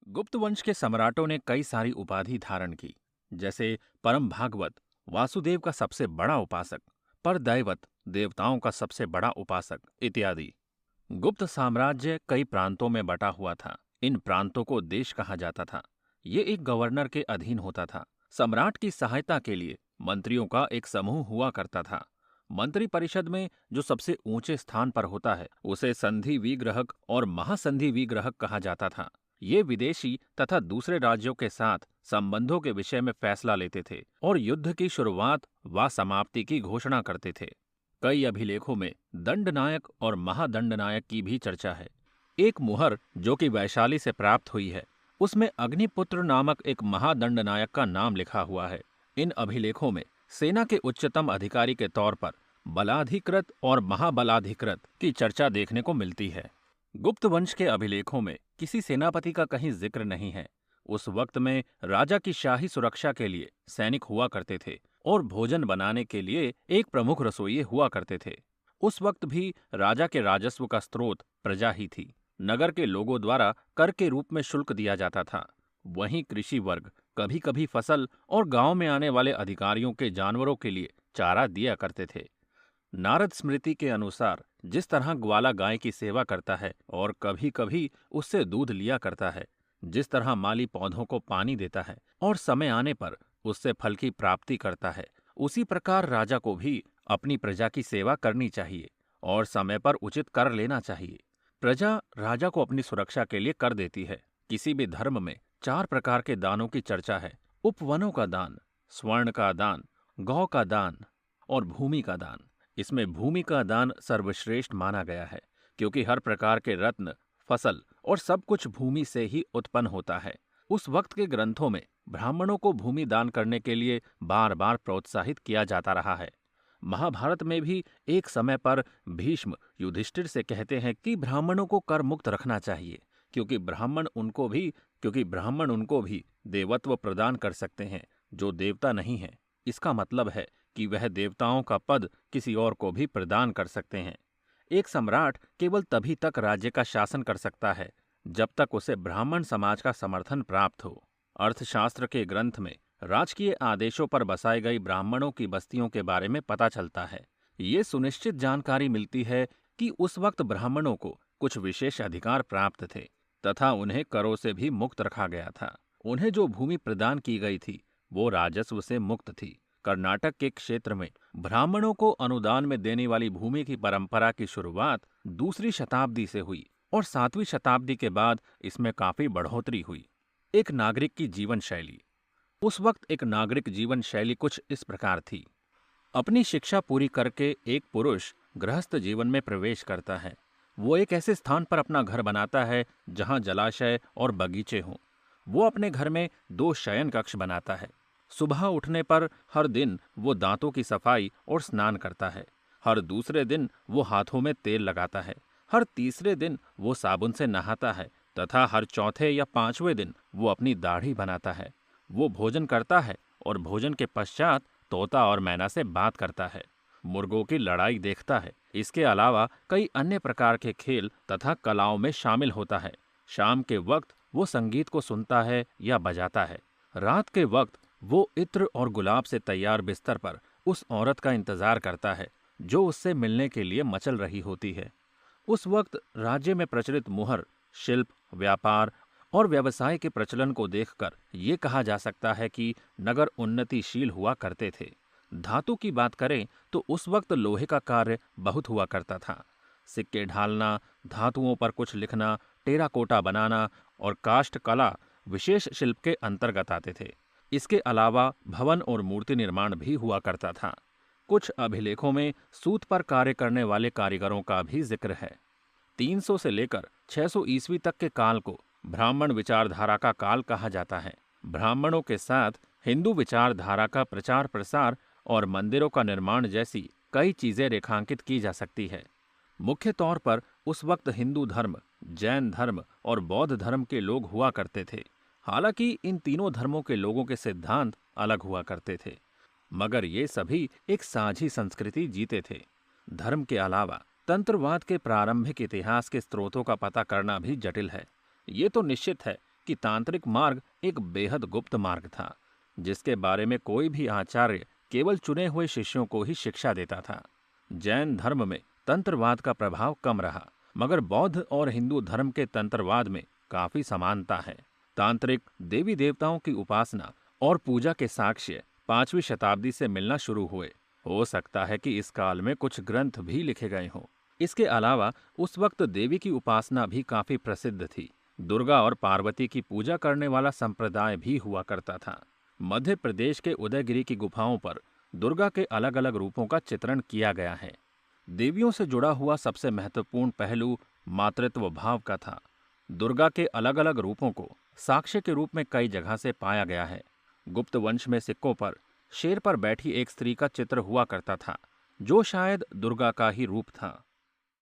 गुप्त वंश के सम्राटों ने कई सारी उपाधि धारण की, जैसे परम भागवत वासुदेव का सबसे बड़ा उपासक, पर दैवत देवताओं का सबसे बड़ा उपासक इत्यादि। गुप्त साम्राज्य कई प्रांतों में बटा हुआ था। इन प्रांतों को देश कहा जाता था। ये एक गवर्नर के अधीन होता था। सम्राट की सहायता के लिए मंत्रियों का एक समूह हुआ करता था। मंत्रि परिषद में जो सबसे ऊंचे स्थान पर होता है उसे संधि विग्रहक और महासंधि विग्रहक कहा जाता था। ये विदेशी तथा दूसरे राज्यों के साथ संबंधों के विषय में फैसला लेते थे और युद्ध की शुरुआत व समाप्ति की घोषणा करते थे। कई अभिलेखों में दंडनायक और महादंडनायक की भी चर्चा है। एक मुहर जो कि वैशाली से प्राप्त हुई है, उसमें अग्निपुत्र नामक एक महादंडनायक का नाम लिखा हुआ है। इन अभिलेखों में सेना के उच्चतम अधिकारी के तौर पर बलाधिकृत और महाबलाधिकृत की चर्चा देखने को मिलती है। गुप्त वंश के अभिलेखों में किसी सेनापति का कहीं जिक्र नहीं है। उस वक्त में राजा की शाही सुरक्षा के लिए सैनिक हुआ करते थे और भोजन बनाने के लिए एक प्रमुख रसोइये हुआ करते थे। उस वक्त भी राजा के राजस्व का स्रोत प्रजा ही थी। नगर के लोगों द्वारा कर के रूप में शुल्क दिया जाता था। वहीं कृषि वर्ग कभी कभी फसल और गांव में आने वाले अधिकारियों के जानवरों के लिए चारा दिया करते थे। नारद स्मृति के अनुसार जिस तरह ग्वाला गाय की सेवा करता है और कभी कभी उससे दूध लिया करता है, जिस तरह माली पौधों को पानी देता है और समय आने पर उससे फल की प्राप्ति करता है, उसी प्रकार राजा को भी अपनी प्रजा की सेवा करनी चाहिए और समय पर उचित कर लेना चाहिए। प्रजा राजा को अपनी सुरक्षा के लिए कर देती है। किसी भी धर्म में 4 प्रकार के दानों की चर्चा है: उपवनों का दान, स्वर्ण का दान, गौ का दान और भूमि का दान। इसमें भूमि का दान सर्वश्रेष्ठ माना गया है, क्योंकि हर प्रकार के रत्न, फसल और सब कुछ भूमि से ही उत्पन्न होता है। उस वक्त के ग्रंथों में ब्राह्मणों को भूमि दान करने के लिए बार बार प्रोत्साहित किया जाता रहा है। महाभारत में भी एक समय पर भीष्म युधिष्ठिर से कहते हैं कि ब्राह्मणों को कर मुक्त रखना चाहिए, क्योंकि ब्राह्मण उनको भी देवत्व प्रदान कर सकते हैं जो देवता नहीं है। इसका मतलब है कि वह देवताओं का पद किसी और को भी प्रदान कर सकते हैं। एक सम्राट केवल तभी तक राज्य का शासन कर सकता है जब तक उसे ब्राह्मण समाज का समर्थन प्राप्त हो। अर्थशास्त्र के ग्रंथ में राजकीय आदेशों पर बसाई गई ब्राह्मणों की बस्तियों के बारे में पता चलता है। ये सुनिश्चित जानकारी मिलती है कि उस वक्त ब्राह्मणों को कुछ विशेष अधिकार प्राप्त थे तथा उन्हें करों से भी मुक्त रखा गया था। उन्हें जो भूमि प्रदान की गई थी वो राजस्व से मुक्त थी। कर्नाटक के क्षेत्र में ब्राह्मणों को अनुदान में देने वाली भूमि की परंपरा की शुरुआत 2री शताब्दी से हुई और 7वीं शताब्दी के बाद इसमें काफी बढ़ोतरी हुई। एक नागरिक की जीवन शैली। उस वक्त एक नागरिक जीवन शैली कुछ इस प्रकार थी। अपनी शिक्षा पूरी करके एक पुरुष गृहस्थ जीवन में प्रवेश करता है। वो एक ऐसे स्थान पर अपना घर बनाता है जहां जलाशय और बगीचे हों। वो अपने घर में 2 शयन कक्ष बनाता है। सुबह उठने पर हर दिन वो दांतों की सफाई और स्नान करता है। हर दूसरे दिन वो हाथों में तेल लगाता है। हर तीसरे दिन वो साबुन से नहाता है तथा हर चौथे या 5वें दिन वो अपनी दाढ़ी बनाता है। वो भोजन करता है और भोजन के पश्चात तोता और मैना से बात करता है। मुर्गों की लड़ाई देखता है। इसके अलावा कई अन्य प्रकार के खेल तथा कलाओं में शामिल होता है। शाम के वक्त वो संगीत को सुनता है या बजाता है। रात के वक्त वो इत्र और गुलाब से तैयार बिस्तर पर उस औरत का इंतजार करता है जो उससे मिलने के लिए मचल रही होती है। उस वक्त राज्य में प्रचलित मुहर, शिल्प, व्यापार और व्यवसाय के प्रचलन को देखकर ये कहा जा सकता है कि नगर उन्नतिशील हुआ करते थे। धातु की बात करें तो उस वक्त लोहे का कार्य बहुत हुआ करता था। सिक्के ढालना, धातुओं पर कुछ लिखना, टेराकोटा बनाना और काष्ठ कला विशेष शिल्प के अंतर्गत आते थे। इसके अलावा भवन और मूर्ति निर्माण भी हुआ करता था। कुछ अभिलेखों में सूत पर कार्य करने वाले कारीगरों का भी जिक्र है। 300 से लेकर 600 ईस्वी तक के काल को ब्राह्मण विचारधारा का काल कहा जाता है। ब्राह्मणों के साथ हिंदू विचारधारा का प्रचार प्रसार और मंदिरों का निर्माण जैसी कई चीजें रेखांकित की जा सकती है। मुख्य तौर पर उस वक्त हिंदू धर्म, जैन धर्म और बौद्ध धर्म के लोग हुआ करते थे। हालांकि इन तीनों धर्मों के लोगों के सिद्धांत अलग हुआ करते थे, मगर ये सभी एक साझी संस्कृति जीते थे। धर्म के अलावा तंत्रवाद के प्रारंभिक इतिहास के स्रोतों का पता करना भी जटिल है। ये तो निश्चित है कि तांत्रिक मार्ग एक बेहद गुप्त मार्ग था, जिसके बारे में कोई भी आचार्य केवल चुने हुए शिष्यों को ही शिक्षा देता था। जैन धर्म में तंत्रवाद का प्रभाव कम रहा, मगर बौद्ध और हिंदू धर्म के तंत्रवाद में काफी समानता है। तांत्रिक देवी देवताओं की उपासना और पूजा के साक्ष्य 5वीं शताब्दी से मिलना शुरू हुए। हो सकता है कि इस काल में कुछ ग्रंथ भी लिखे गए हों। इसके अलावा उस वक्त देवी की उपासना भी काफी प्रसिद्ध थी। दुर्गा और पार्वती की पूजा करने वाला संप्रदाय भी हुआ करता था। मध्य प्रदेश के उदयगिरी की गुफाओं पर दुर्गा के अलग अलग रूपों का चित्रण किया गया है। देवियों से जुड़ा हुआ सबसे महत्वपूर्ण पहलू मातृत्व भाव का था। दुर्गा के अलग अलग रूपों को साक्ष्य के रूप में कई जगह से पाया गया है। गुप्त वंश में सिक्कों पर शेर पर बैठी एक स्त्री का चित्र हुआ करता था, जो शायद दुर्गा का ही रूप था।